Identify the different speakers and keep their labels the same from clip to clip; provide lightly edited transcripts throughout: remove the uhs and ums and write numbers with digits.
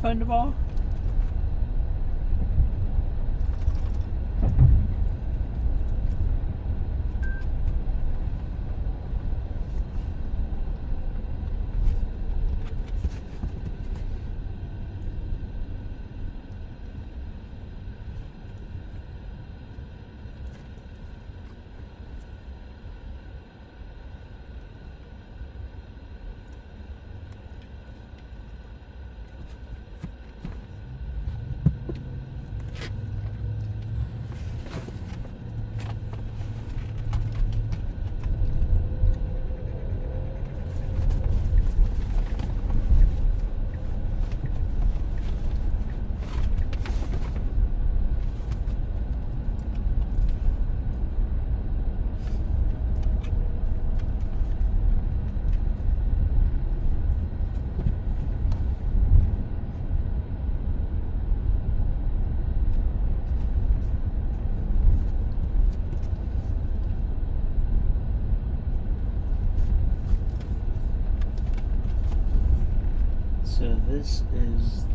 Speaker 1: find the ball? So this is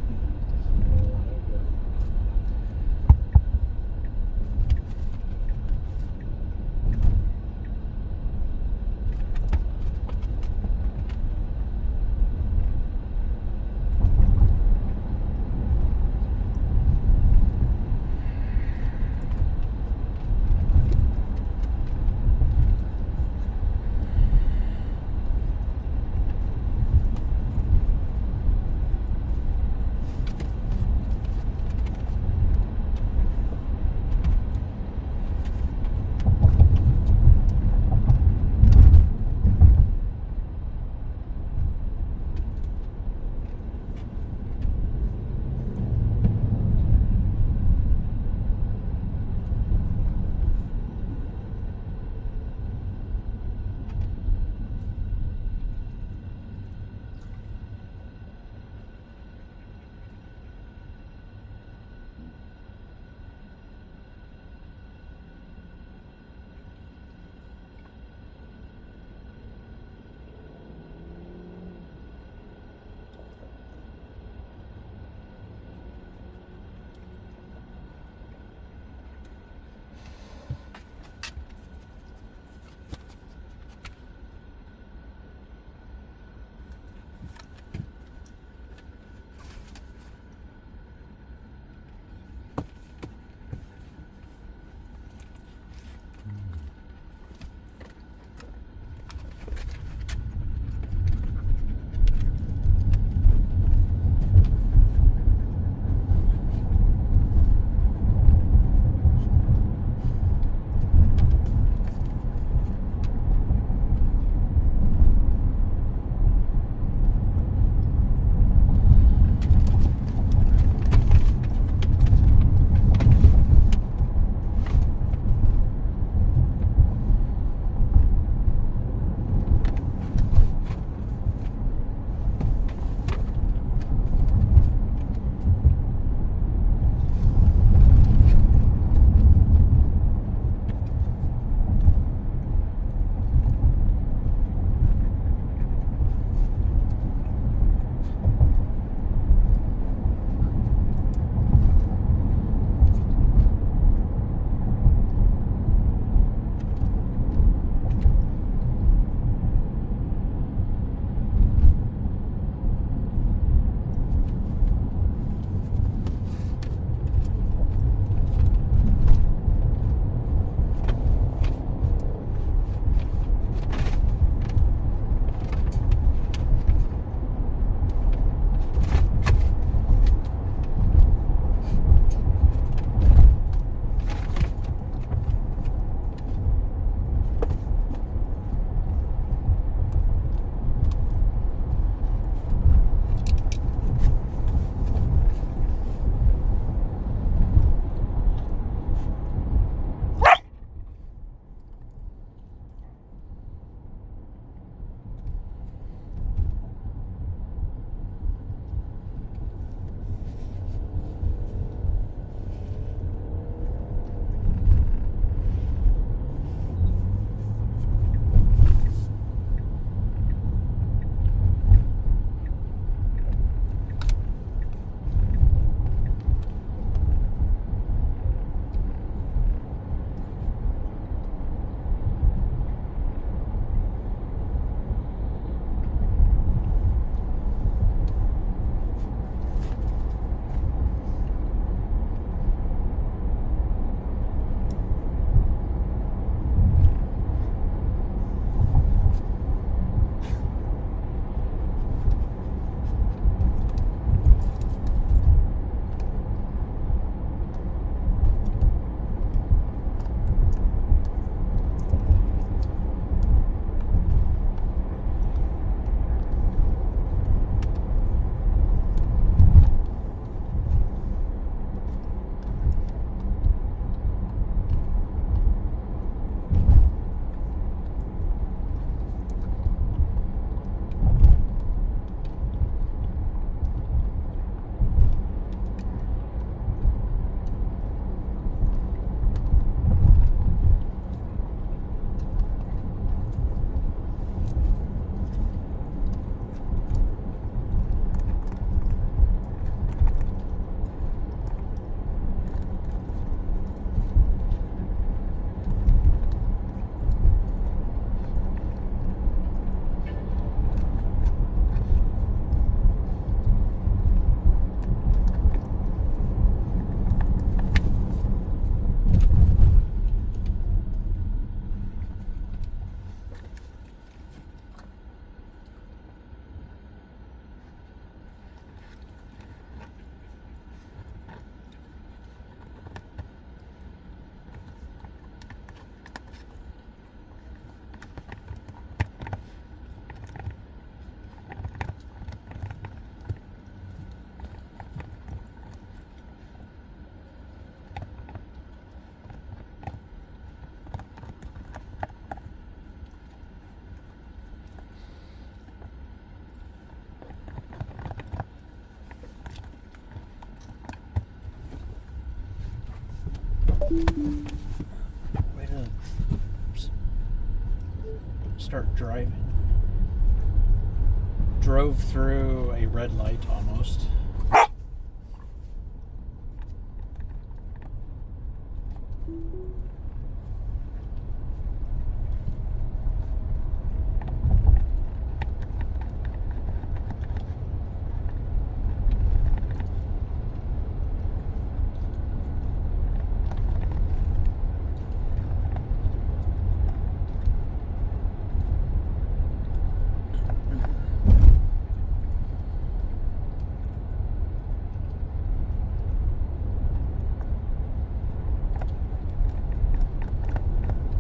Speaker 1: drove through a red light almost.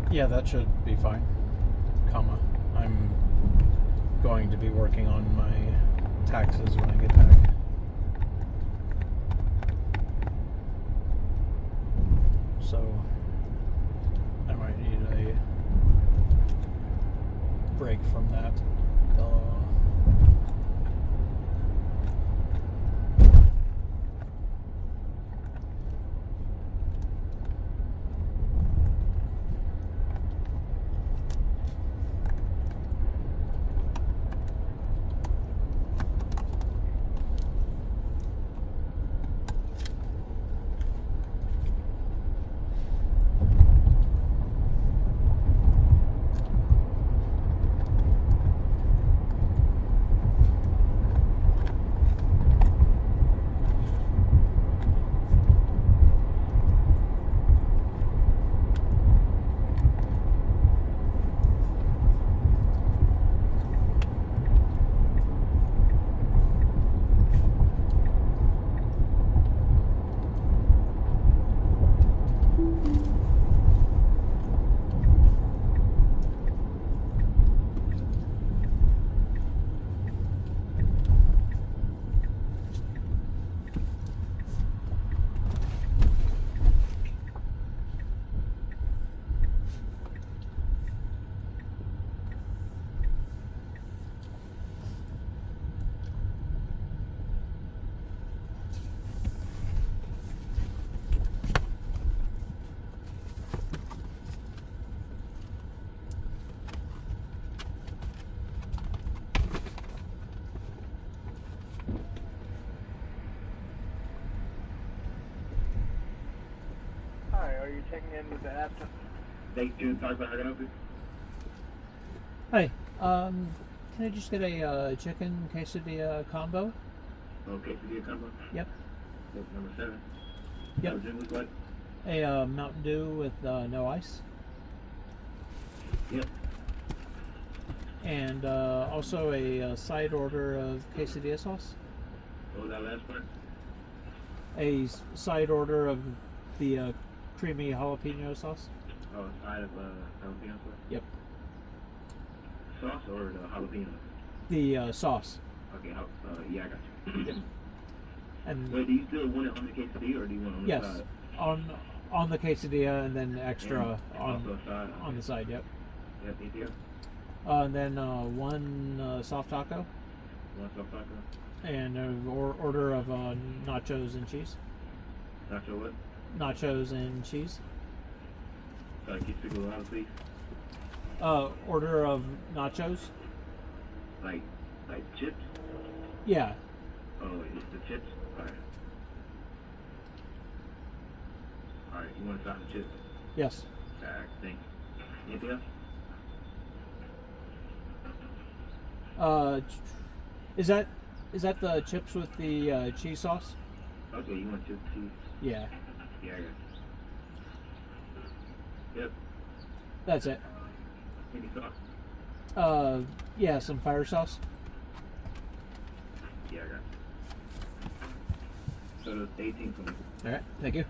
Speaker 1: Yeah, that should be fine. Comma. I'm going to be working on my taxes when I get back. So I might need a break from that.
Speaker 2: Are you checking in with the app?
Speaker 3: Thank you. Talk about how can I help you?
Speaker 1: Hi, can I just get a chicken quesadilla combo?
Speaker 3: Okay, quesadilla combo?
Speaker 1: Yep.
Speaker 3: Number 7.
Speaker 1: Yep.
Speaker 3: Drink with what?
Speaker 1: A Mountain Dew with no ice.
Speaker 3: Yep.
Speaker 1: And also a side order of quesadilla sauce.
Speaker 3: What was that last part?
Speaker 1: A side order of the creamy jalapeno sauce.
Speaker 3: Oh, side of jalapeno sauce?
Speaker 1: Yep.
Speaker 3: Sauce or the jalapeno?
Speaker 1: The sauce.
Speaker 3: Okay, yeah, I got you.
Speaker 1: Yep. And
Speaker 3: wait, do you still want it on the quesadilla or do you want it on
Speaker 1: yes,
Speaker 3: the side?
Speaker 1: on the quesadilla and then extra
Speaker 3: and
Speaker 1: on
Speaker 3: also a side.
Speaker 1: on the side. Yep.
Speaker 3: Yep, anything else?
Speaker 1: And then one soft taco.
Speaker 3: One soft taco?
Speaker 1: And an order of nachos and cheese.
Speaker 3: Nacho what?
Speaker 1: Nachos and cheese.
Speaker 3: Sorry, can you speak a little louder, please?
Speaker 1: Order of nachos.
Speaker 3: Like chips?
Speaker 1: Yeah.
Speaker 3: Oh, it's the chips? Alright. Alright, you want a sauce and chips?
Speaker 1: Yes.
Speaker 3: Alright, thanks. Anything else?
Speaker 1: Is that the chips with the cheese sauce?
Speaker 3: Okay, you want chips and cheese?
Speaker 1: Yeah.
Speaker 3: Yeah, I got you. Yep.
Speaker 1: That's it.
Speaker 3: Any sauce?
Speaker 1: Yeah, some fire sauce.
Speaker 3: Yeah, I got you. So that's 18 for me.
Speaker 1: All right, thank you.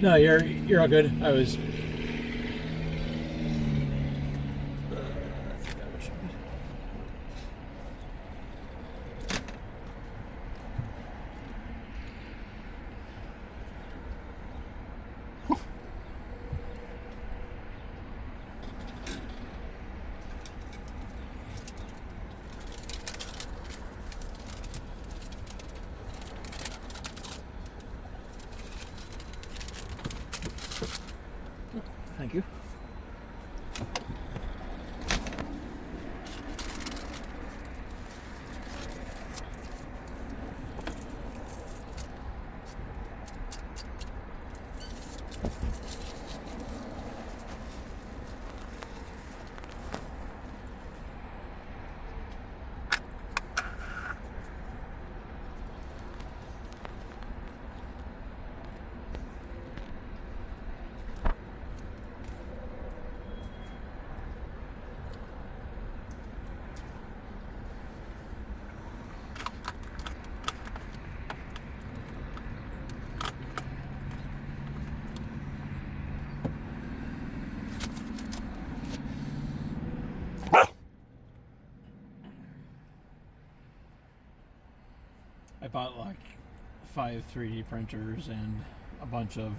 Speaker 1: No, you're all good. I was bought like 5 3D printers and a bunch of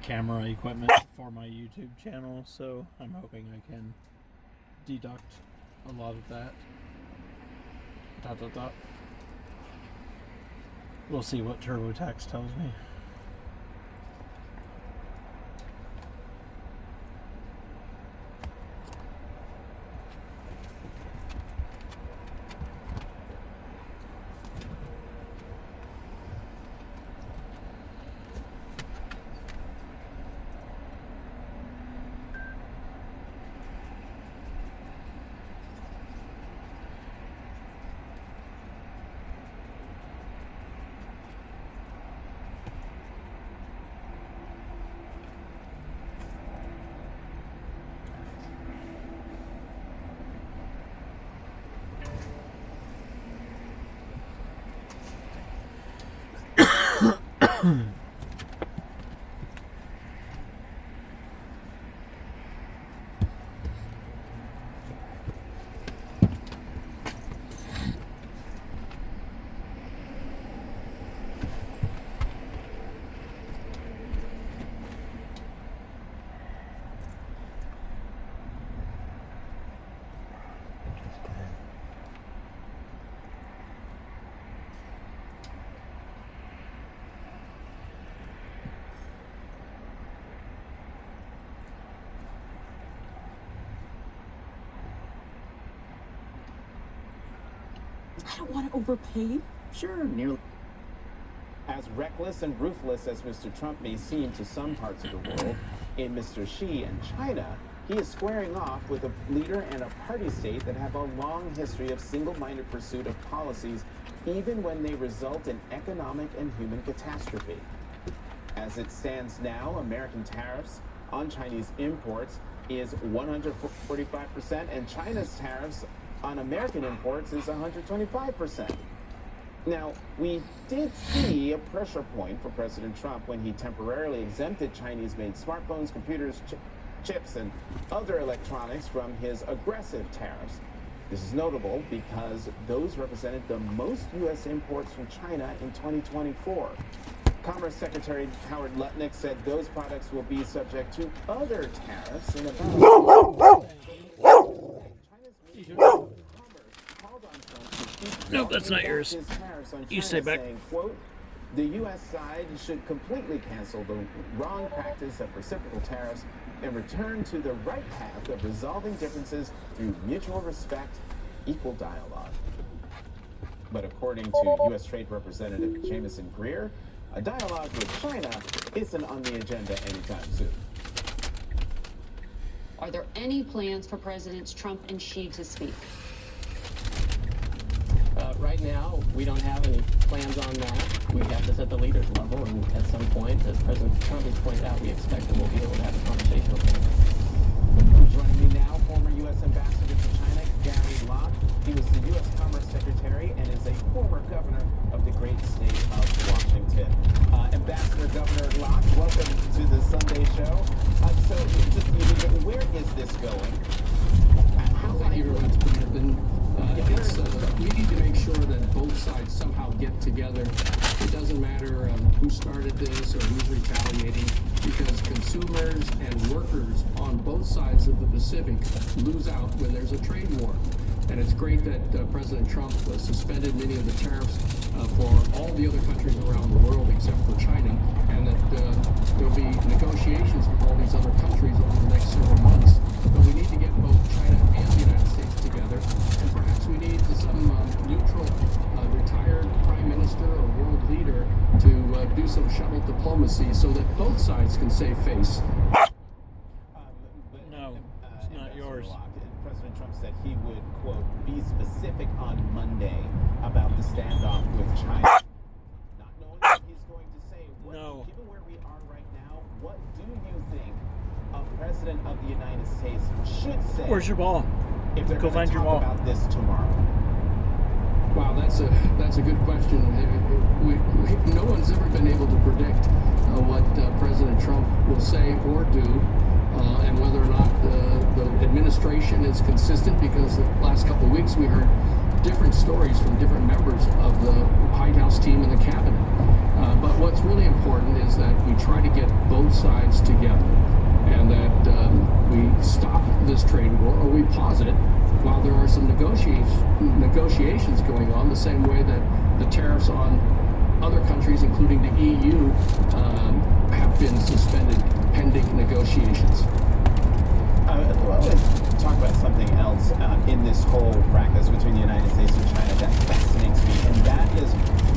Speaker 1: camera equipment for my YouTube channel, so I'm hoping I can deduct a lot of that. We'll see what TurboTax tells me.
Speaker 4: I don't want to overpay.
Speaker 5: Sure, nearly. As reckless and ruthless as Mr. Trump may seem to some parts of the world, in Mr. Xi and China, he is squaring off with a leader and a party state that have a long history of single-minded pursuit of policies, even when they result in economic and human catastrophe. As it stands now, American tariffs on Chinese imports is 145%, and China's tariffs on American imports is 125%. Now, we did see a pressure point for President Trump when he temporarily exempted Chinese-made smartphones, computers, chips, and other electronics from his aggressive tariffs. This is notable because those represented the most U.S. imports from China in 2024. Commerce Secretary Howard Lutnick said those products will be subject to other tariffs in about...
Speaker 1: Nope, that's not yours. You stay back.
Speaker 5: Saying, quote, the U.S. side should completely cancel the wrong practice of reciprocal tariffs and return to the right path of resolving differences through mutual respect, equal dialogue. But according to U.S. Trade Representative Jamieson Greer, a dialogue with China isn't on the agenda anytime soon.
Speaker 4: Are there any plans for Presidents Trump and Xi to speak?
Speaker 6: Right now, we don't have any plans on that. We have this at the leaders level, and at some point, as President Trump has pointed out, we expect that we'll be able to have a conversation with him.
Speaker 5: Joining me now, former U.S. Ambassador to China, Gary Locke. He was the U.S. Commerce Secretary and is a former governor of the great state of Washington. Ambassador Governor Locke, welcome to the Sunday show. So, just immediately, where is this going?
Speaker 7: Thank you very much, Jonathan. We need to make sure that both sides somehow get together. It doesn't matter who started this or who's retaliating, because consumers and workers on both sides of the Pacific lose out when there's a trade war. And it's great that President Trump suspended many of the tariffs for all the other countries around the world except for China, and that there'll be negotiations with all these other countries over the next several months. But we need to get both China and the United States together, and perhaps we need some neutral, retired prime minister or world leader to do some shuttle diplomacy so that both sides can save face.
Speaker 1: No, it's not yours.
Speaker 5: President Trump said he would, quote, be specific on Monday about the standoff with China. Not knowing what he's going to say. Given where we are right now, what do you think a president of the United States should say?
Speaker 1: Where's your ball?
Speaker 5: If they're
Speaker 1: Go
Speaker 5: going
Speaker 1: find
Speaker 5: to
Speaker 1: your
Speaker 5: talk
Speaker 1: ball.
Speaker 5: about this tomorrow.
Speaker 7: Wow, that's a good question. No one's ever been able to predict what President Trump will say or do, and whether or not the administration is consistent, because the last couple of weeks we heard different stories from different members of the White House team and the cabinet. But what's really important is that we try to get both sides together, and that we stop this trade war, or we pause it while there are some negotiations going on, the same way that the tariffs on other countries, including the EU, have been suspended pending negotiations.
Speaker 5: I want to talk about something else in this whole fracas between the United States and China that fascinates me, and that is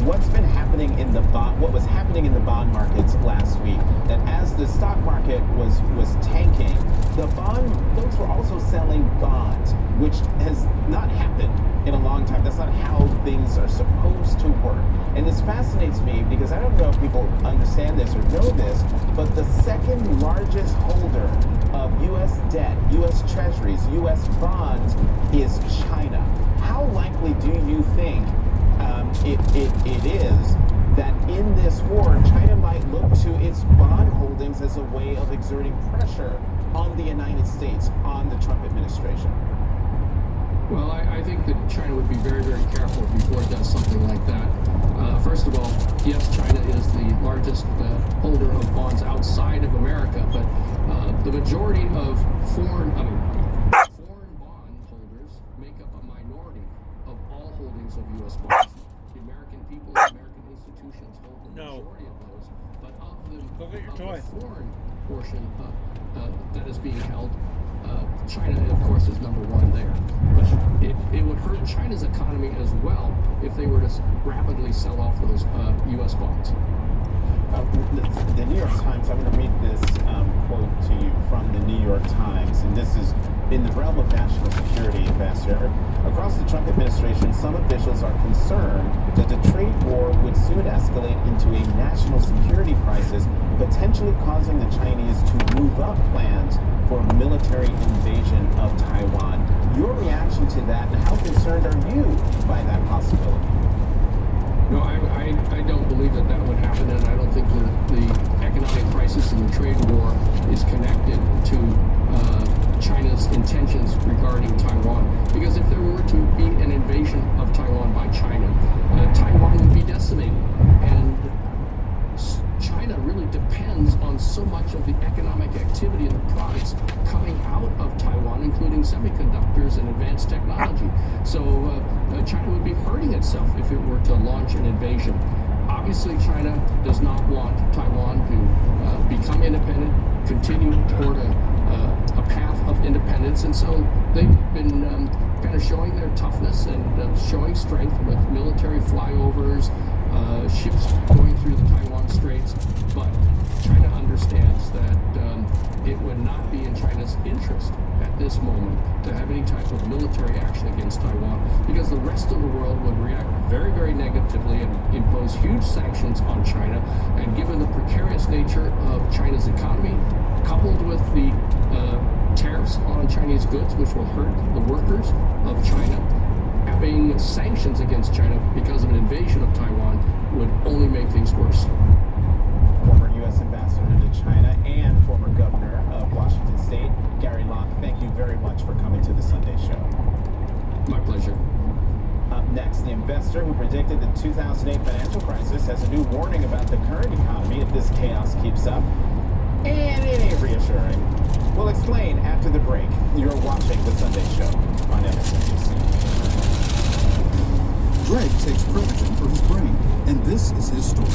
Speaker 5: what was happening in the bond markets last week. That as the stock market was tanking, the bond folks were also selling bonds, which has not happened in a long time. That's not how things are supposed to work. And this fascinates me because I don't know if people understand this or know this, but the second largest holder of U.S. debt, U.S. treasuries, U.S. bonds is China. How likely do you think it is that in this war, China might look to its bond holdings as a way of exerting pressure on the United States, on the Trump administration?
Speaker 7: Well, I think that China would be very, very careful before it does something like that. First of all, yes, China is the largest holder of bonds outside of America, but the majority of foreign bond holders make up a minority of all holdings of U.S. bonds. The American people, the American institutions hold the majority of those, but of the foreign portion that is being held, China, of course, is number one there. But it would hurt China's economy as well if they were to rapidly sell off those U.S. bonds.
Speaker 5: The New York Times, I'm going to read this quote to you from the New York Times, and this is in the realm of national security, Ambassador. Across the Trump administration, some officials are concerned that the trade war would soon escalate into a national security crisis, potentially causing the Chinese to move up plans for military invasion of Taiwan. Your reaction to that, and how concerned are you by that possibility?
Speaker 7: No, I don't believe that would happen, and I don't think the economic crisis and the trade war is connected to China's intentions regarding Taiwan. Because if there were to be an invasion of Taiwan by China, Taiwan would be decimated. And China really depends on so much of the economic activity and the products coming out of Taiwan, including semiconductors and advanced technology. So China would be hurting itself if it were to launch an invasion. Obviously, China does not want Taiwan to become independent, continue toward a path of independence, and so they've been kind of showing their toughness and showing strength with military flyovers, ships going through the Taiwan Straits. But China understands that it would not be in China's interest at this moment to have any type of military action against Taiwan, because the rest of the world would react very, very negatively and impose huge sanctions on China. And given the precarious nature of China's economy, coupled with the tariffs on Chinese goods, which will hurt the workers of China, having sanctions against China because of an invasion of Taiwan would only make things worse.
Speaker 5: Former U.S. Ambassador to China and former Governor of Washington State, Gary Locke, thank you very much for coming to the Sunday Show.
Speaker 7: My pleasure.
Speaker 5: Up next, the investor who predicted the 2008 financial crisis has a new warning about the current economy if this chaos keeps up. And it ain't reassuring. We'll explain after the break. You're watching The Sunday Show on MSNBC.
Speaker 8: Greg takes Prevagen for his brain, and this is his story.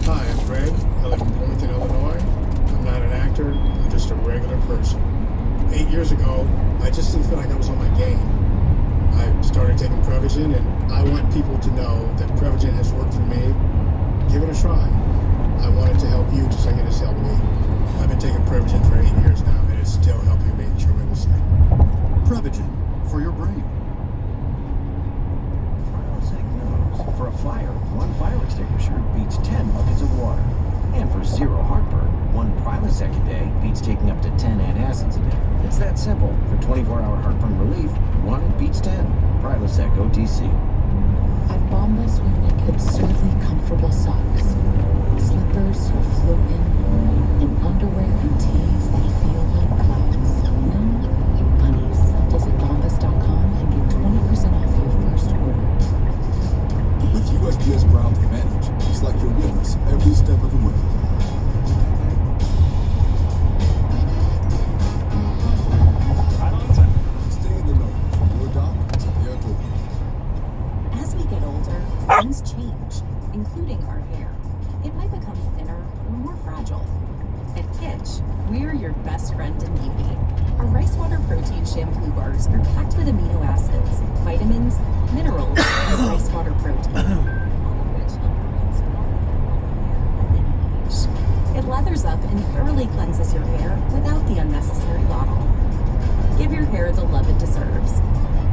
Speaker 9: Hi, I'm Greg. I live in Bloomington, Illinois. I'm not an actor. I'm just a regular person. 8 years ago, I just didn't feel like I was on my game. I started taking Prevagen, and I want people to know that Prevagen has worked for me. Give it a try. I want it to help you just like it has helped me. I've been taking Prevagen for 8 years now, and it's still helping me tremendously.
Speaker 8: Prevagen for your brain.
Speaker 10: For a fire, one fire extinguisher beats 10 buckets of water. And for zero heartburn, one Prilosec a day beats taking up to 10 antacids a day. It's that simple. For 24-hour heartburn relief, one beats 10. Prilosec OTC.
Speaker 11: At Bombas, we make absurdly comfortable socks. Slippers you float in, and underwear and tees that feel like clouds. No bunnies. Visit bombas.com and get 20% off your first Blue bars are packed with amino acids, vitamins, minerals, and rice water protein, all of which help prevent scalding, and then age. It lathers up and thoroughly cleanses your hair without the unnecessary bottle. Give your hair the love it deserves.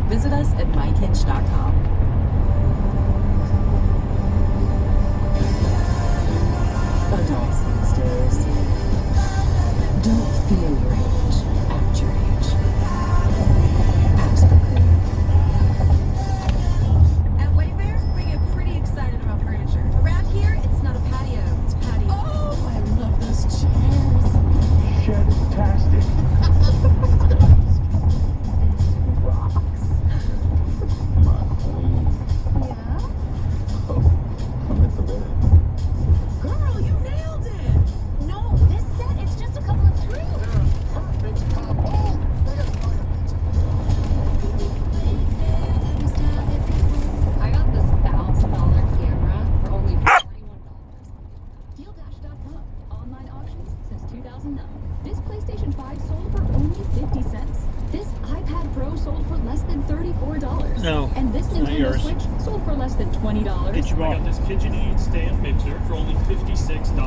Speaker 11: Visit us at mykitsch.com. Adults these days don't feel your age, act your age. Asperger.
Speaker 12: At Wayfair, we get pretty excited about furniture. Around here, it's not a patio, it's patio. Oh, I love those chairs.
Speaker 13: Shedtastic.
Speaker 12: Rocks.
Speaker 13: My queen.
Speaker 12: Yeah?
Speaker 13: Oh, I'm at the bed.
Speaker 12: Girl, you nailed it! No, this set, it's just a couple of screws.
Speaker 13: Perfect combo.
Speaker 4: I got this $1,000 camera for only $41.
Speaker 14: Dealdash.com. Online auctions since 2009. This PlayStation 5 sold for only 50 cents. This iPad Pro sold for less than $34.
Speaker 1: No,
Speaker 14: And this
Speaker 1: it's not
Speaker 14: Nintendo
Speaker 1: yours.
Speaker 14: Switch sold for less than $20.
Speaker 1: Get your
Speaker 15: I
Speaker 1: ball.
Speaker 15: got this KitchenAid stand mixer for only $56.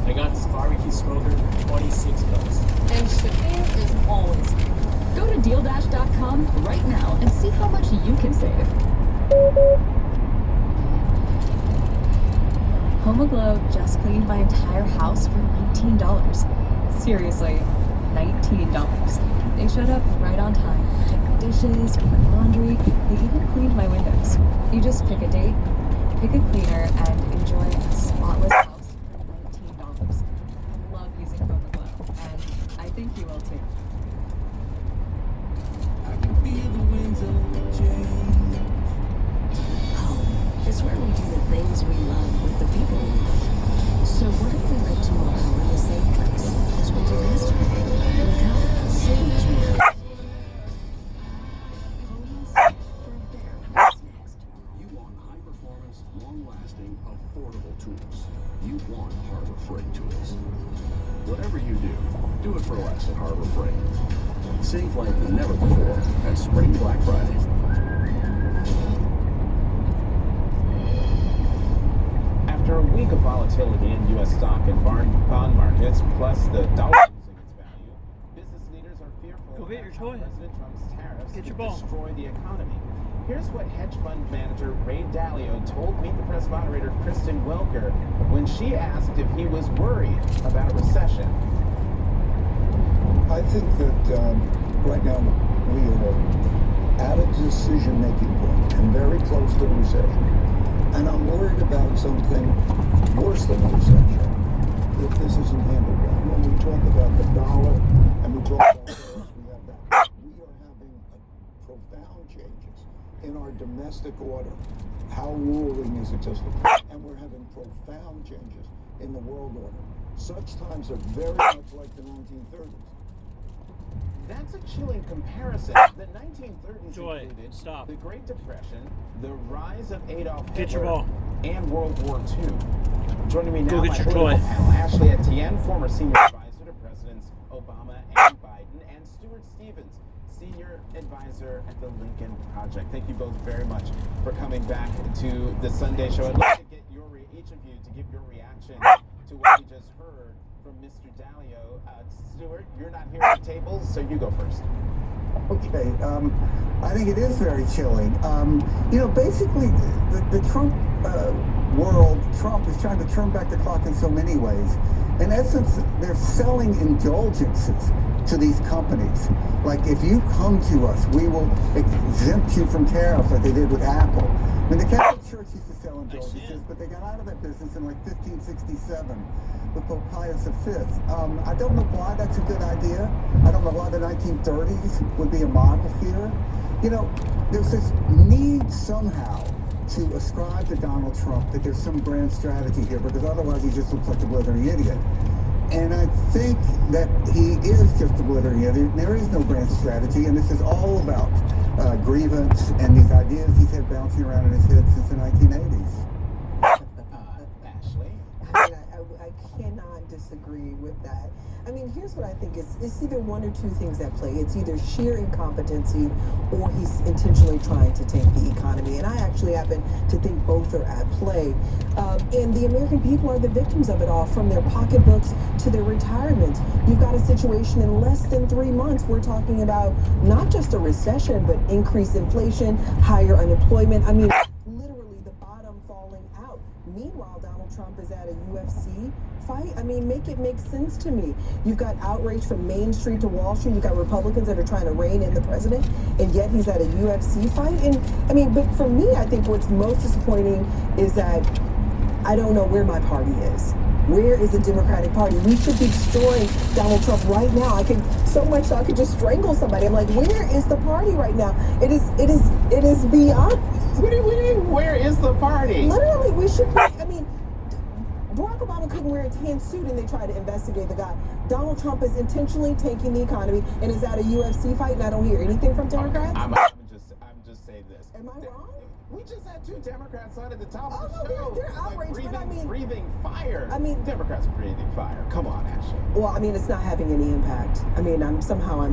Speaker 6: I got this barbecue smoker for $26.
Speaker 4: And shipping is always free.
Speaker 14: Go to Dealdash.com right now and see how much you can save. HomeAglow just cleaned my entire house for $19. Seriously, $19. They showed up right on time. Took my dishes, took my laundry, they even cleaned my windows. You just pick a date, pick a cleaner, and enjoy a spotless house for $19. I love using HomeAglow, and I think you will too.
Speaker 11: Home is where we do the things we love with the people we love. So what if we live tomorrow in the same place as we did yesterday? Without city trees.
Speaker 10: You want high performance, long lasting, affordable tools. You want Harbor Freight tools. Whatever you do it for less at Harbor Freight. Save like never before at Spring Black Friday.
Speaker 5: After a week of volatility in U.S. stock and bond markets, plus the dollar losing its value, business leaders are fearful
Speaker 1: Go get your
Speaker 5: how
Speaker 1: toy.
Speaker 5: President Trump's tariffs
Speaker 1: Get your
Speaker 5: could
Speaker 1: ball.
Speaker 5: destroy the economy. Here's what hedge fund manager Ray Dalio told Meet the Press moderator Kristen Welker when she asked if he was worried about a recession.
Speaker 8: I think that right now we are at a decision-making point and very close to a recession. And I'm worried about something worse than a recession if this isn't handled well. When we talk about the dollar and we talk about tariffs, we have that. We are having profound changes in our domestic order. How ruling is existing. And we're having profound changes in the world order. Such times are very much like the 1930s.
Speaker 5: That's a chilling comparison. The 1930s included the Great Depression, the rise of Adolf
Speaker 1: Get your
Speaker 5: Hitler,
Speaker 1: ball.
Speaker 5: and World War II. Joining me now,
Speaker 1: Go get
Speaker 5: my
Speaker 1: your
Speaker 5: political
Speaker 1: toy.
Speaker 5: panel, Ashley Etienne, former senior advisor to Presidents Obama and Biden, and Stuart Stevens, senior advisor at the Lincoln Project. Thank you both very much for coming back to the Sunday Show. I'd like to get each of you to give your reaction to what we just heard from Mr. Dalio. Stuart, you're not here at the table, so you go first.
Speaker 16: Okay, I think it is very chilling. Basically, the Trump world, Trump is trying to turn back the clock in so many ways. In essence, they're selling indulgences to these companies. Like, if you come to us, we will exempt you from tariffs like they did with Apple. I mean, the Catholic Church used to sell indulgences, but they got out of that business in like 1567 with Pope Pius V. I don't know why that's a good idea. I don't know why the 1930s would be a model here. There's this need somehow to ascribe to Donald Trump that there's some grand strategy here, because otherwise he just looks like a blithering idiot. And I think that he is just a blithering idiot. There is no grand strategy, and this is all about grievance and these ideas he's had bouncing around in his head since the 1980s.
Speaker 5: Ashley?
Speaker 17: I cannot disagree with that. I mean, here's what I think is it's either one or two things at play. It's either sheer incompetency or he's intentionally trying to tank the economy. And I actually happen to think both are at play. And the American people are the victims of it all, from their pocketbooks to their retirements. You've got a situation in less than 3 months. We're talking about not just a recession, but increased inflation, higher unemployment. I mean, literally the bottom falling out. Meanwhile, Donald Trump is at a UFC fight. I mean, make it make sense to me. You've got outrage from Main Street to Wall Street. You've got Republicans that are trying to rein in the president, and yet he's at a UFC fight. And I mean, but for me, I think what's most disappointing is that I don't know where my party is. Where is the Democratic Party? We should be destroying Donald Trump right now. I could so much so I could just strangle somebody. I'm like, where is the party right now? It is beyond.
Speaker 5: What do you mean? Where is the party?
Speaker 17: Literally, we should be. I mean, Barack Obama couldn't wear a tan suit and they tried to investigate the guy. Donald Trump is intentionally tanking the economy and is at a UFC fight, and I don't hear anything from Democrats.
Speaker 5: I'm just saying this.
Speaker 17: Am I wrong?
Speaker 5: We just had two Democrats on at the top
Speaker 17: Oh,
Speaker 5: of the
Speaker 17: no,
Speaker 5: show.
Speaker 17: they're outraged,
Speaker 5: breathing,
Speaker 17: but I mean,
Speaker 5: breathing fire.
Speaker 17: I mean,
Speaker 5: Democrats are breathing fire. Come on, Ashley.
Speaker 17: Well, I mean, it's not having any impact. I mean, I'm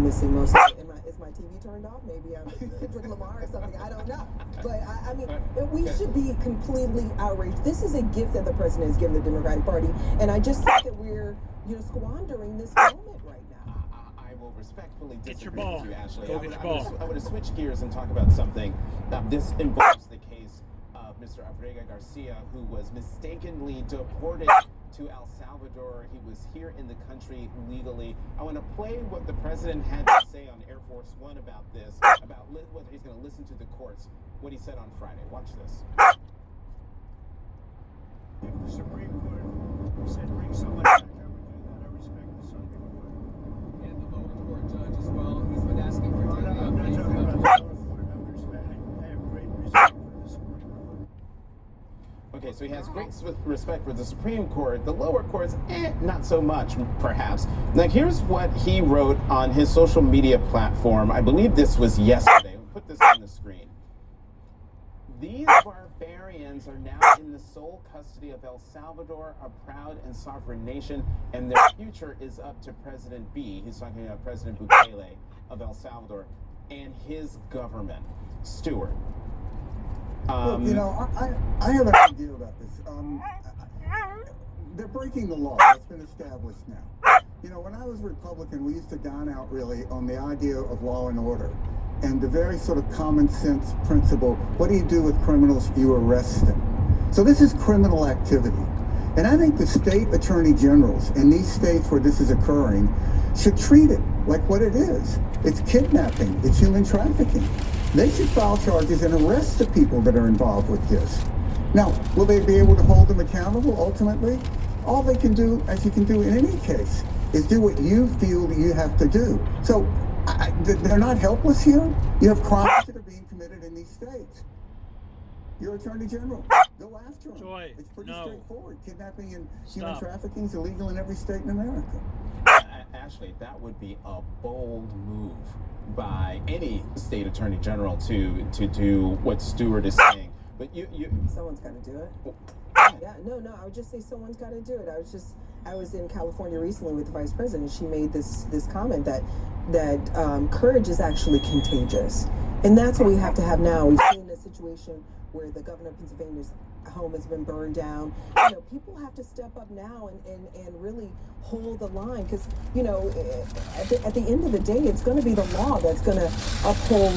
Speaker 17: missing most of it. Is my TV turned off? Maybe I'm Kendrick Lamar or something. I don't know. But I mean, we should be completely outraged. This is a gift that the president has given the Democratic Party, and I just think that we're squandering this moment right now.
Speaker 5: I will respectfully
Speaker 1: Get your
Speaker 5: disagree
Speaker 1: ball.
Speaker 5: with you, Ashley.
Speaker 1: Go get your ball.
Speaker 5: I want to switch gears and talk about something. This involves the case of Mr. Abrega Garcia, who was mistakenly deported to El Salvador. He was here in the country legally. I want to play what the president had to say on Air Force One about this, about whether he's going to listen to the courts, what he said on Friday. Watch this.
Speaker 18: If the Supreme Court said bring someone back, I would do that. I respect the Supreme Court.
Speaker 19: And the lower court judge as well, who's been asking for
Speaker 18: I'm not talking about the lower court. I have great respect for the Supreme Court.
Speaker 5: Okay, so he has great respect for the Supreme Court. The lower courts, not so much, perhaps. Now, here's what he wrote on his social media platform. I believe this was yesterday. We'll put this on the screen. These barbarians are now in the sole custody of El Salvador, a proud and sovereign nation, and their future is up to President B. He's talking about President Bukele of El Salvador and his government. Stuart.
Speaker 16: Look, I have an idea about this. They're breaking the law. It's been established now. When I was Republican, we used to dine out really on the idea of law and order and the very sort of common sense principle. What do you do with criminals? You arrest them. So this is criminal activity. And I think the state attorney generals in these states where this is occurring should treat it like what it is. It's kidnapping. It's human trafficking. They should file charges and arrest the people that are involved with this. Now, will they be able to hold them accountable ultimately? All they can do, as you can do in any case, is do what you feel that you have to do. So they're not helpless here. You have crimes that are being committed in these states. You're Attorney General. Go after them.
Speaker 1: Joy,
Speaker 16: it's pretty
Speaker 1: no.
Speaker 16: straightforward. Kidnapping and human
Speaker 1: Stop.
Speaker 16: trafficking is illegal in every state in America.
Speaker 5: Ashley, that would be a bold move by any state attorney general to do what Stuart is saying. But
Speaker 17: Someone's got to do it. Yeah, no, I would just say someone's got to do it. I was in California recently with the vice president. She made this comment that courage is actually contagious, and that's what we have to have now. We've seen a situation where the governor of Pennsylvania's home has been burned down. People have to step up now and really hold the line, because at the end of the day, it's going to be the law that's going to uphold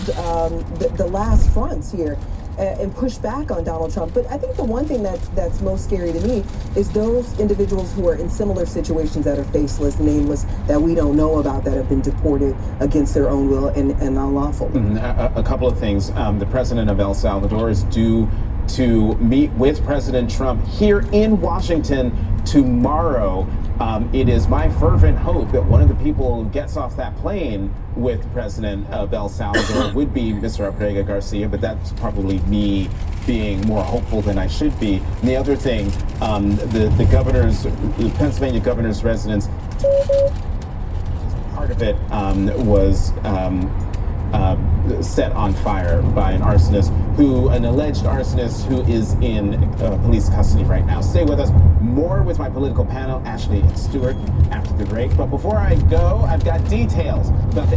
Speaker 17: the last fronts here and push back on Donald Trump. But I think the one thing that's most scary to me is those individuals who are in similar situations that are faceless, nameless, that we don't know about, that have been deported against their own will and unlawfully.
Speaker 5: A couple of things. The president of El Salvador is due to meet with President Trump here in Washington tomorrow. It is my fervent hope that one of the people who gets off that plane with the president of El Salvador would be Mr. Abrega Garcia, but that's probably me being more hopeful than I should be. And the other thing, the Pennsylvania governor's residence, part of it was set on fire by an alleged arsonist who is in police custody right now. Stay with us. More with my political panel, Ashley and Stuart, after the break. But before I go, I've got details about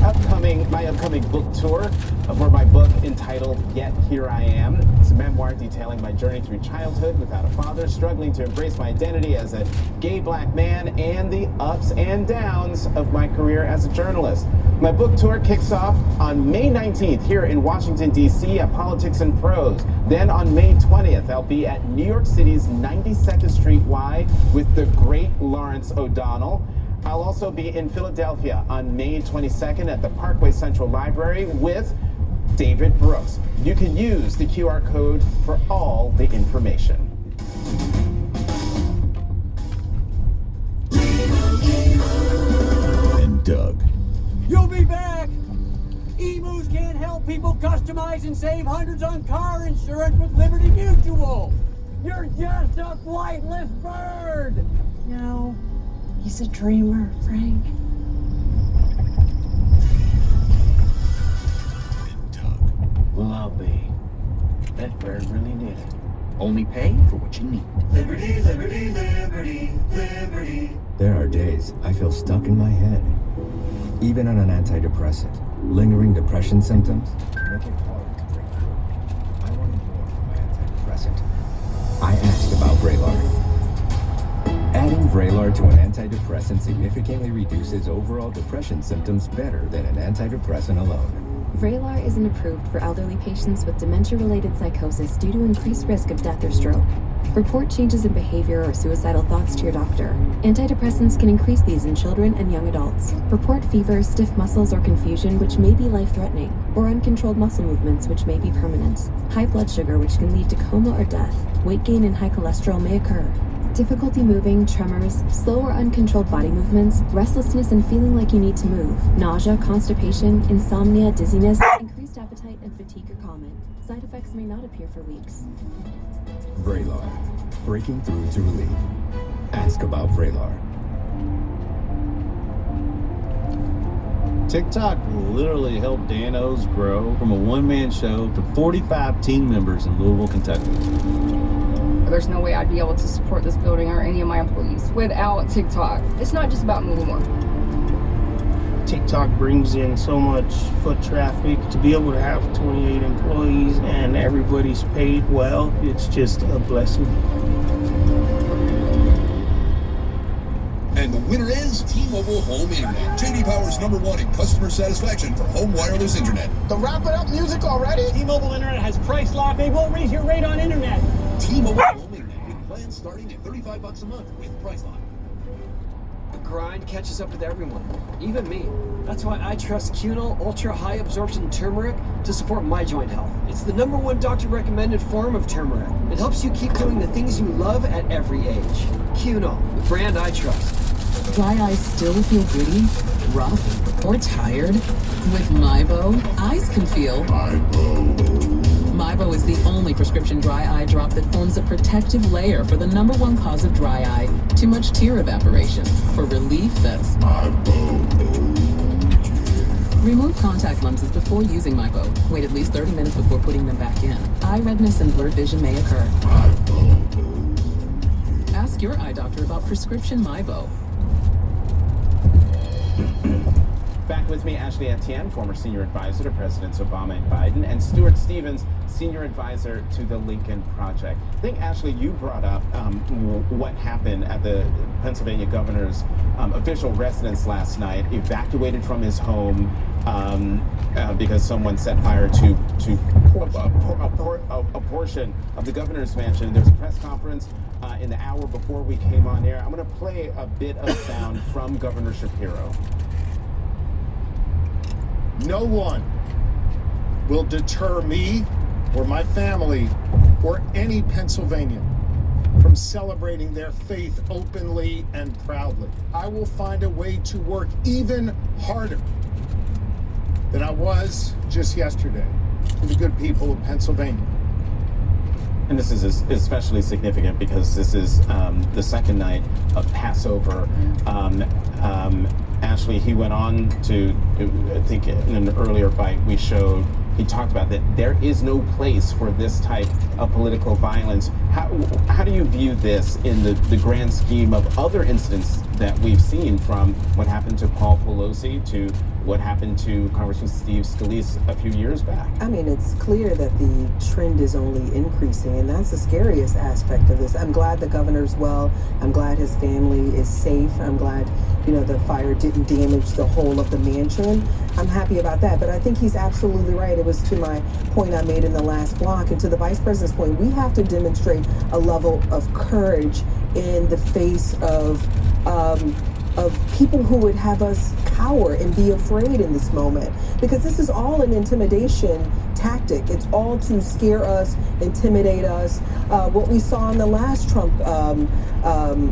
Speaker 5: my upcoming book tour for my book entitled Yet Here I Am. It's a memoir detailing my journey through childhood without a father, struggling to embrace my identity as a gay black man, and the ups and downs of my career as a journalist. My book tour kicks off on May 19th here in Washington, D.C. at Politics and Prose. Then on May 20th, I'll be at New York City's 92nd Street Y with the great Lawrence O'Donnell. I'll also be in Philadelphia on May 22nd at the Parkway Central Library with David Brooks. You can use the QR code for all the information.
Speaker 10: And Doug.
Speaker 20: You'll be back! Emus can't help people customize and save hundreds on car insurance with Liberty Mutual! You're just a flightless bird!
Speaker 14: No, he's a dreamer, Frank.
Speaker 10: Well, I'll be. That bird really did it. Only pay for what you need.
Speaker 21: Liberty, liberty, liberty, liberty.
Speaker 22: There are days I feel stuck in my head. Even on an antidepressant, lingering depression symptoms make it hard to break through. I wanted more from my antidepressant. I asked about Vraylar. Adding Vraylar to an antidepressant significantly reduces overall depression symptoms better than an antidepressant alone.
Speaker 23: Vraylar isn't approved for elderly patients with dementia-related psychosis due to increased risk of death or stroke. Report changes in behavior or suicidal thoughts to your doctor. Antidepressants can increase these in children and young adults. Report fever, stiff muscles, or confusion, which may be life-threatening, or uncontrolled muscle movements, which may be permanent. High blood sugar, which can lead to coma or death. Weight gain and high cholesterol may occur. Difficulty moving, tremors, slow or uncontrolled body movements, restlessness and feeling like you need to move, nausea, constipation, insomnia, dizziness, increased appetite, and fatigue are common. Side effects may not appear for weeks.
Speaker 22: Vraylar. Breaking through to relief. Ask about Vraylar.
Speaker 24: TikTok literally helped Dan O's grow from a one-man show to 45 team members in Louisville, Kentucky.
Speaker 25: There's no way I'd be able to support this building or any of my employees without TikTok. It's not just about me anymore.
Speaker 2: TikTok brings in so much foot traffic. To be able to have 28 employees and everybody's paid well, it's just a blessing.
Speaker 26: And the winner is T-Mobile Home Internet. J.D. Power's #1 in customer satisfaction for home wireless internet.
Speaker 20: The wrap it up music already? T-Mobile Internet has price lock. They won't raise your rate on internet.
Speaker 26: T-Mobile Home Internet with plans starting at $35 a month with price lock.
Speaker 20: The grind catches up with everyone, even me. That's why I trust Cunol Ultra High Absorption Turmeric to support my joint health. It's the #1 doctor-recommended form of turmeric. It helps you keep doing the things you love at every age. Cunol, the brand I trust.
Speaker 27: Dry eyes still feel gritty, rough, or tired? With Mybo, eyes can feel. Mybo is the only prescription dry eye drop that forms a protective layer for the #1 cause of dry eye, too much tear evaporation. For relief, that's Remove contact lenses before using Mybo. Wait at least 30 minutes before putting them back in. Eye redness and blurred vision may occur. Ask your eye doctor about prescription Mybo.
Speaker 5: Back with me, Ashley Etienne, former senior advisor to Presidents Obama and Biden, and Stuart Stevens, senior advisor to the Lincoln Project. I think, Ashley, you brought up what happened at the Pennsylvania governor's official residence last night, evacuated from his home because someone set fire to a portion of the governor's mansion. There's a press conference in the hour before we came on air. I'm going to play a bit of sound from Governor Shapiro.
Speaker 9: No one will deter me or my family or any Pennsylvanian from celebrating their faith openly and proudly. I will find a way to work even harder than I was just yesterday for the good people of Pennsylvania.
Speaker 5: And this is especially significant because this is the second night of Passover. Ashley, he went on to, I think in an earlier bite we showed, he talked about that there is no place for this type of political violence. How do you view this in the grand scheme of other incidents that we've seen, from what happened to Paul Pelosi to what happened to Congressman Steve Scalise a few years back?
Speaker 17: I mean, it's clear that the trend is only increasing, and that's the scariest aspect of this. I'm glad the governor's well. I'm glad his family is safe. I'm glad, the fire didn't damage the whole of the mansion. I'm happy about that, but I think he's absolutely right. It was to my point I made in the last block, and to the vice president's point, we have to demonstrate a level of courage in the face of people who would have us cower and be afraid in this moment, because this is all an intimidation tactic. It's all to scare us, intimidate us. What we saw in the last Trump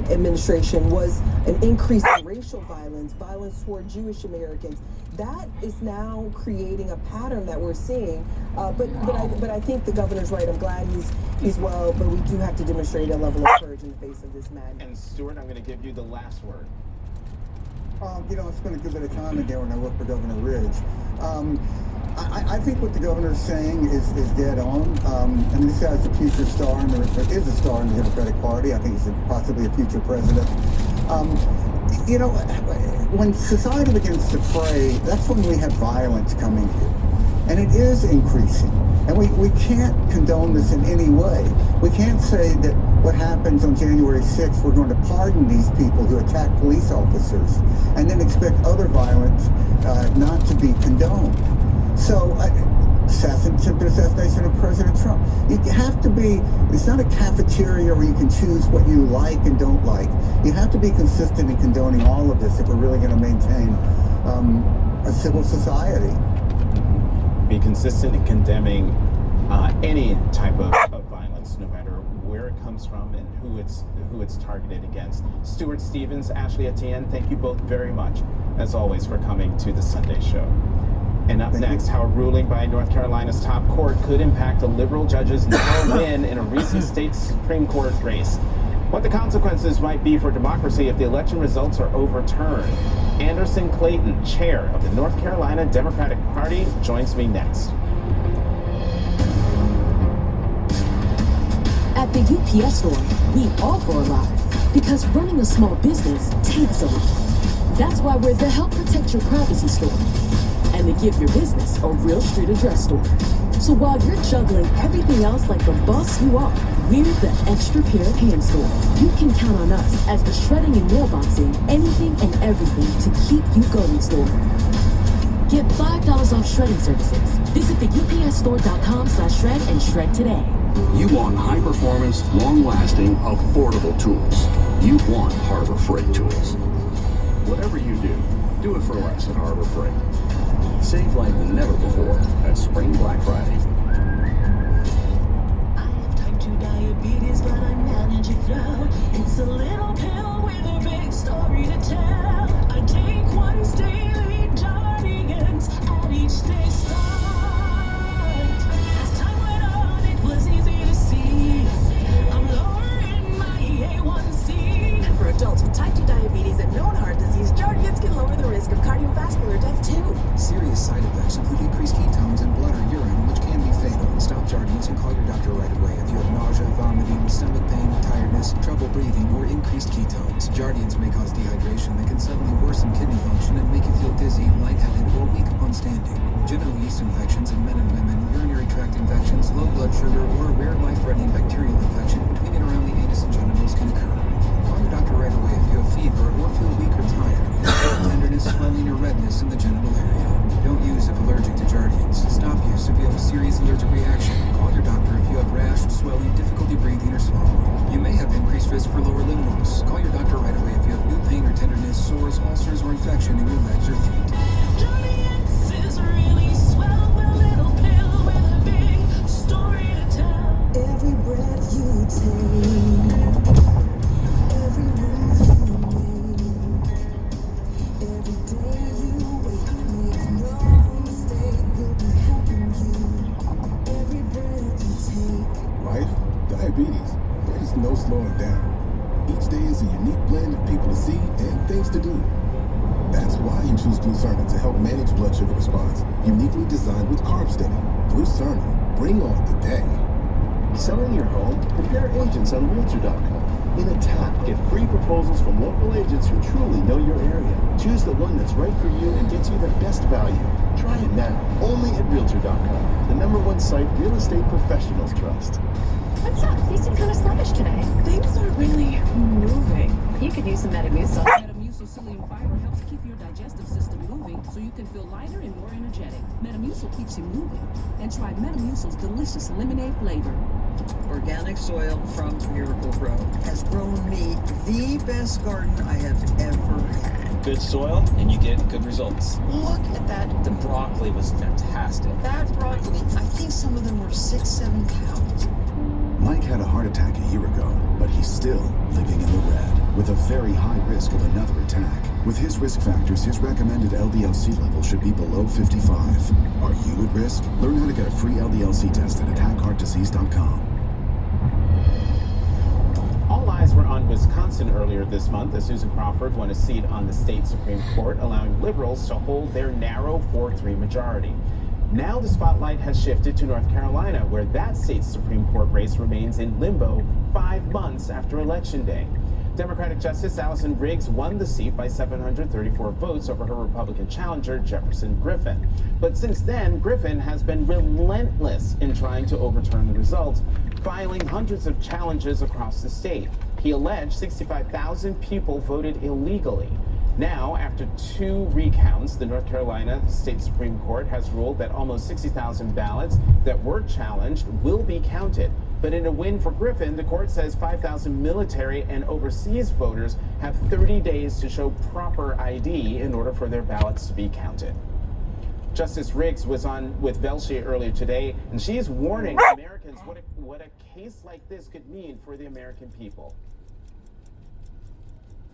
Speaker 17: administration was an increase in racial violence toward Jewish Americans. That is now creating a pattern that we're seeing. But I think the governor's right. I'm glad he's well, but we do have to demonstrate a level of courage in the face of this madness.
Speaker 5: And Stuart, I'm going to give you the last word.
Speaker 16: I spent a good bit of time in there when I worked for Governor Ridge. I think what the governor's saying is dead on. This guy's a future star, and there is a star in the Democratic Party. I think he's possibly a future president. When society begins to fray, that's when we have violence coming here. And it is increasing. And we can't condone this in any way. We can't say that what happens on January 6th, we're going to pardon these people who attack police officers and then expect other violence not to be condoned. So, attempted assassination of President Trump. You have to be, it's not a cafeteria where you can choose what you like and don't like. You have to be consistent in condoning all of this if we're really going to maintain a civil society.
Speaker 5: Be consistent in condemning any type of violence, no matter where it comes from and who it's targeted against. Stuart Stevens, Ashley Etienne, thank you both very much, as always, for coming to the Sunday Show. And up next, how a ruling by North Carolina's top court could impact a liberal judge's narrow win in a recent state Supreme Court race. What the consequences might be for democracy if the election results are overturned. Anderson Clayton, chair of the North Carolina Democratic Party, joins me next.
Speaker 3: At the UPS store, we offer a lot, because running a small business takes a lot. That's why we're the Help Protect Your Privacy store, and the Give Your Business a Real Street Address store. So while you're juggling everything else like the boss you are, we're the extra pair of hands store. You can count on us as the shredding and mailboxing, anything and everything to keep you going store. Get $5 off shredding services. Visit the upsstore.com/shred and shred today.
Speaker 4: You want high-performance, long-lasting, affordable tools. You want Harbor Freight tools. Whatever you do it for less at Harbor Freight. Save like never before at Spring Black Friday.
Speaker 21: I have type 2 diabetes, but I manage it through. It's a little pill with a big story to tell. I take once daily, Jardians at each day start. As time went on, it was easy to see. I'm lowering my A1C.
Speaker 6: And for adults with type 2 diabetes and known heart disease, Jardians can lower the risk of cardiovascular death too.
Speaker 10: Serious side effects include increased ketones in blood or urine, which can be fatal. Stop Jardians and call your doctor right away if you have nausea, vomiting, stomach pain, tiredness, trouble breathing, or increased ketones. Jardians may cause dehydration that can suddenly worsen kidney function and make you feel dizzy, lightheaded, or weak upon standing. Genital yeast infections in men and women, urinary tract infections, low blood sugar, or a rare life-threatening bacterial infection between and around the anus and genitals can occur. Call your doctor right away if you have fever or feel weak or tired. Tenderness, swelling, or redness in the genital area. Don't use if allergic to Jardians. Stop use if you have a serious allergic reaction. Call your doctor if you have rash, swelling, difficulty breathing, or swallowing. You may have increased risk for lower limb loss. Call your doctor right away if you have new pain or tenderness, sores, ulcers, or infection in your legs or feet.
Speaker 21: Jardians is really swell, a little pill with a big story to tell.
Speaker 6: Every breath you take, every move you make, every day you wake, make no mistake, you'll be helping you. Every breath you take.
Speaker 7: Life, diabetes, there's no slowing down. Each day is a unique blend of people to see and things to do. That's That's why you choose Glucerna to help manage blood sugar response. Uniquely designed with carb steady. Glucerna, bring on the day.
Speaker 4: Selling your home? Compare agents on Realtor.com. In a tap, get free proposals from local agents who truly know your area. Choose the one that's right for you and gets you the best value. Try it now, only at Realtor.com, the #1 site real estate professionals trust.
Speaker 8: What's up? You seem kind of sluggish today. Things are really moving. You could use some Metamucil.
Speaker 27: Metamucil psyllium fiber helps keep your digestive system moving so you can feel lighter and more energetic. Metamucil keeps you moving. And try Metamucil's delicious lemonade flavor.
Speaker 11: Organic soil from Miracle Grow has grown me the best garden I have ever had.
Speaker 12: Good soil and you get good results.
Speaker 11: Look at that.
Speaker 12: The broccoli was fantastic.
Speaker 11: That broccoli, I think some of them were 6-7 pounds.
Speaker 22: Mike had a heart attack a year ago, but he's still living in the red, with a very high risk of another attack. With his risk factors, his recommended LDL-C level should be below 55. Are you at risk? Learn how to get a free LDL-C test at attackheartdisease.com.
Speaker 5: All eyes were on Wisconsin earlier this month as Susan Crawford won a seat on the state Supreme Court, allowing liberals to hold their narrow 4-3 majority. Now the spotlight has shifted to North Carolina, where that state's Supreme Court race remains in limbo 5 months after Election Day. Democratic Justice Allison Riggs won the seat by 734 votes over her Republican challenger, Jefferson Griffin. But since then, Griffin has been relentless in trying to overturn the results, filing hundreds of challenges across the state. He alleged 65,000 people voted illegally. Now, after 2 recounts, the North Carolina State Supreme Court has ruled that almost 60,000 ballots that were challenged will be counted. But in a win for Griffin, the court says 5,000 military and overseas voters have 30 days to show proper ID in order for their ballots to be counted. Justice Riggs was on with Velshi earlier today, and she's warning Americans what a case like this could mean for the American people.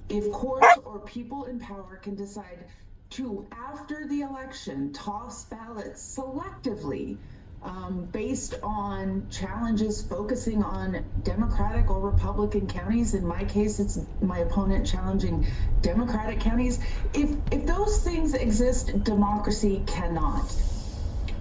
Speaker 13: If courts or people in power can decide to, after the election, toss ballots selectively based on challenges focusing on Democratic or Republican counties, in my case, it's my opponent challenging Democratic counties. If those things exist, democracy cannot.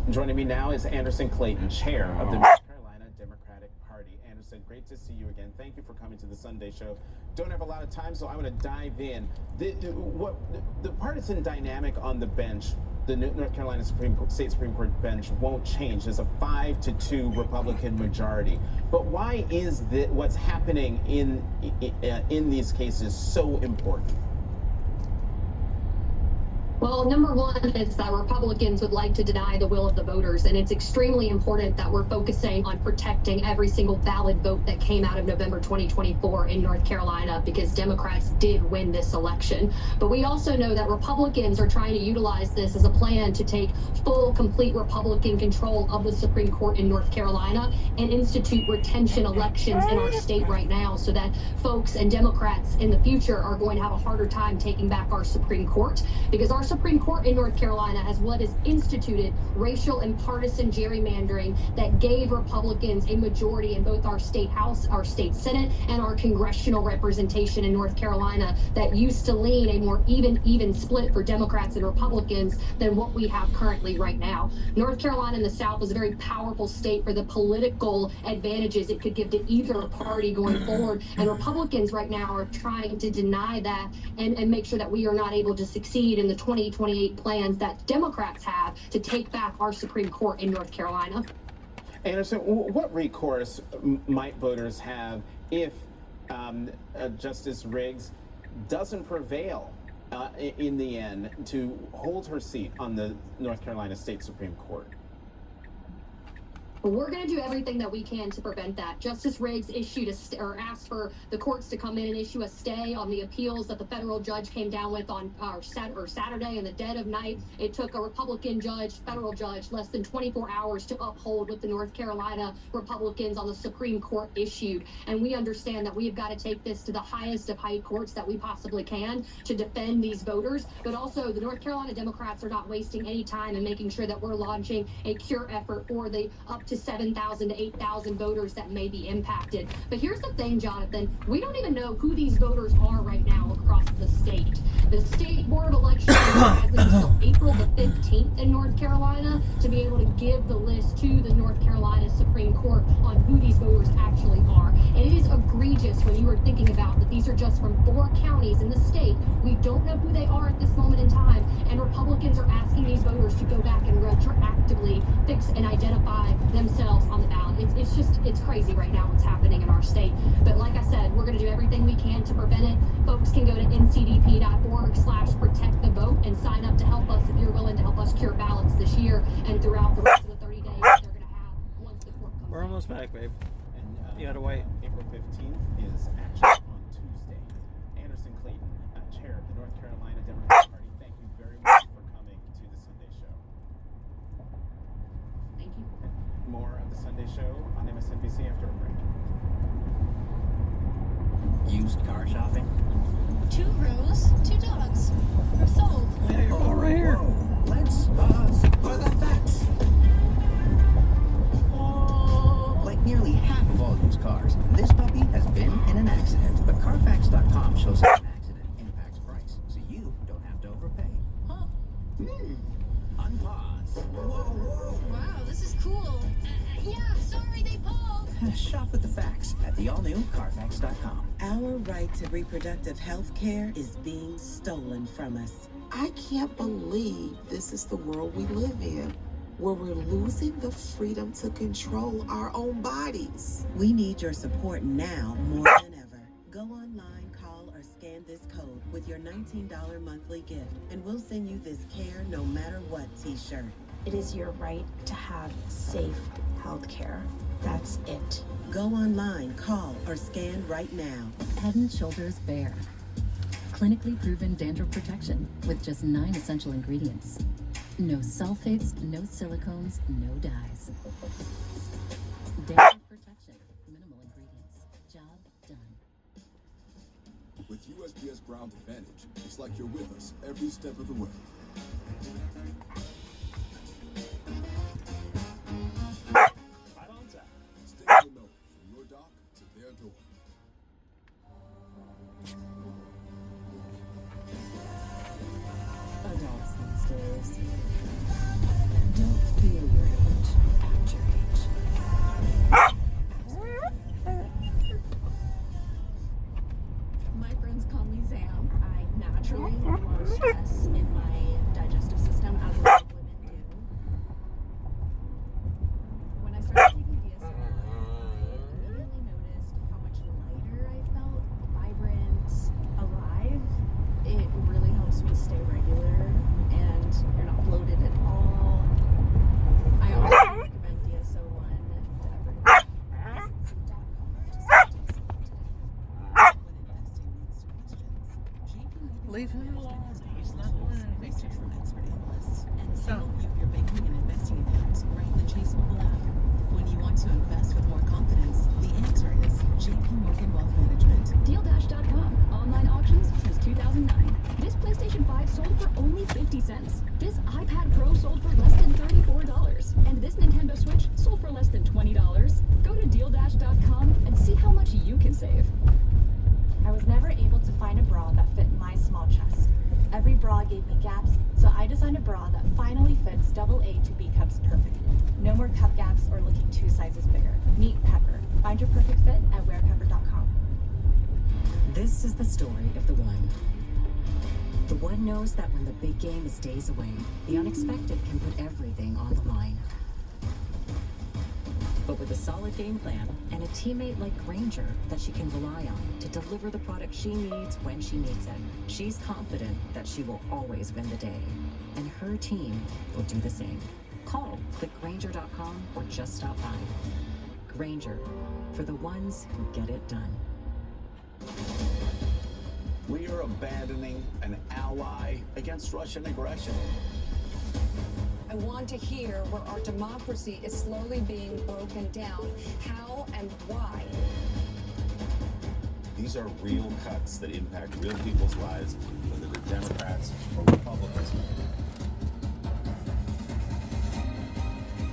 Speaker 5: Joining me now is Anderson Clayton, chair of the North Carolina Democratic Party. Anderson, great to see you again. Thank you for coming to the Sunday show. Don't have a lot of time, so I want to dive in. The partisan dynamic on the bench, the North Carolina State Supreme Court bench, won't change. There's a 5-2 Republican majority. But why is what's happening in these cases so important?
Speaker 15: Well, number one is that Republicans would like to deny the will of the voters, and it's extremely important that we're focusing on protecting every single valid vote that came out of November 2024 in North Carolina, because Democrats did win this election. But we also know that Republicans are trying to utilize this as a plan to take full, complete Republican control of the Supreme Court in North Carolina and institute retention elections in our state right now, so that folks and Democrats in the future are going to have a harder time taking back our Supreme Court, because our Supreme Court in North Carolina has what is instituted racial and partisan gerrymandering that gave Republicans a majority in both our state House, our state Senate, and our congressional representation in North Carolina that used to lean a more even split for Democrats and Republicans than what we have currently right now. North Carolina in the South is a very powerful state for the political advantages it could give to either party going forward, and Republicans right now are trying to deny that and make sure that we are not able to succeed in the 2028 plans that Democrats have to take back our Supreme Court in North Carolina.
Speaker 5: Anderson, what recourse might voters have if Justice Riggs doesn't prevail in the end to hold her seat on the North Carolina State Supreme Court?
Speaker 15: We're going to do everything that we can to prevent that. Justice Riggs issued asked for the courts to come in and issue a stay on the appeals that the federal judge came down with on Saturday in the dead of night. It took a Republican federal judge, less than 24 hours to uphold what the North Carolina Republicans on the Supreme Court issued. And we understand that we have got to take this to the highest of high courts that we possibly can to defend these voters. But also, the North Carolina Democrats are not wasting any time in making sure that we're launching a cure effort for the up to to 7,000 to 8,000 voters that may be impacted. But here's the thing, Jonathan, we don't even know who these voters are right now across the state. The State Board of Elections has until April the 15th in North Carolina to be able to give the list to the North Carolina Supreme Court on who these voters actually are. And it is egregious when you are thinking about that these are just from 4 counties in the state. We don't know who they are at this moment in time, and Republicans are asking these voters to go back and retroactively fix and identify themselves on the ballot. It's crazy right now what's happening in our state. But like I said, we're going to do everything we can to prevent it. Folks can go to ncdp.org/protectthevote and sign up to help us if you're willing to help us cure ballots this year and throughout the rest of the 30 days they're going to have once the court comes.
Speaker 1: We're almost back, babe.
Speaker 5: And
Speaker 1: You gotta wait.
Speaker 5: April 15th is actually on Tuesday. Anderson Clayton, chair of the North Carolina Democratic Party, thank you very much for coming to the Sunday Show.
Speaker 15: Thank you.
Speaker 5: More of the Sunday Show on MSNBC after a break.
Speaker 10: Used car shopping?
Speaker 14: 2 rows, 2 dogs. We're sold.
Speaker 1: Yeah, you're all right here.
Speaker 10: Let's for the facts. Like nearly half of all used cars, this puppy has been in an accident. But Carfax.com shows how an accident impacts price, so you don't have to overpay.
Speaker 14: Huh.
Speaker 10: Unpause. Whoa.
Speaker 14: Wow, this is cool. Yeah, sorry they pulled.
Speaker 10: Shop with the facts at the all-new Carfax.com.
Speaker 18: Our right to reproductive health care is being stolen from us. I can't believe this is the world we live in, where we're losing the freedom to control our own bodies. We need your support now more than ever. Go online, call, or scan this code with your $19 monthly gift, and we'll send you this care no matter what t-shirt.
Speaker 8: It is your right to have safe health care. That's it.
Speaker 18: Go online, call, or scan right now.
Speaker 19: Head & Shoulders Bare. Clinically proven dandruff protection with just 9 essential ingredients. No sulfates, no silicones, no dyes. Dandruff protection, minimal ingredients. Job done.
Speaker 26: With USPS Ground Advantage, it's like you're with us every step of the way.
Speaker 5: Right on time.
Speaker 26: Stay in the know from your dock to their door.
Speaker 3: Adults these days don't feel your age, act your age.
Speaker 8: My friends call me Zam. I naturally have a lot of stress in my digestive system, as a lot of women do. When I started taking DSM, I immediately noticed how much lighter I felt, vibrant, alive. It really helps me stay regular, and you're not bloated at all. I also recommend DSO1 to everyone.
Speaker 1: Leave him alone. He's not doing anything.
Speaker 23: Research from expert analysts and a single view of your banking and investing accounts right in the Chase mobile app. When you want to invest with more confidence, the answer is JP Morgan Wealth Management.
Speaker 8: DealDash.com. Online auctions since 2009. This PlayStation 5 sold for only 50 cents. This iPad Pro sold for less than $34. And this Nintendo Switch sold for less than $20. Go to DealDash.com and see how much you can save.
Speaker 24: I was never able to find a bra that fit my small chest. Every bra gave me gaps, so I designed a bra that finally fits AA to B cups perfect. No more cup gaps or looking 2 sizes bigger. Meet Pepper. Find your perfect fit at wearpepper.com.
Speaker 3: This is the story of the one. The one knows that when the big game is days away, the unexpected can put everything on the line. But with a solid game plan and a teammate like Granger that she can rely on to deliver the product she needs when she needs it, she's confident that she will always win the day. And her team will do the same. Call, click Granger.com, or just stop by. Granger, for the ones who get it done.
Speaker 4: We are abandoning an ally against Russian aggression.
Speaker 25: I want to hear where our democracy is slowly being broken down. How and why?
Speaker 28: These are real cuts that impact real people's lives, whether they're Democrats or Republicans.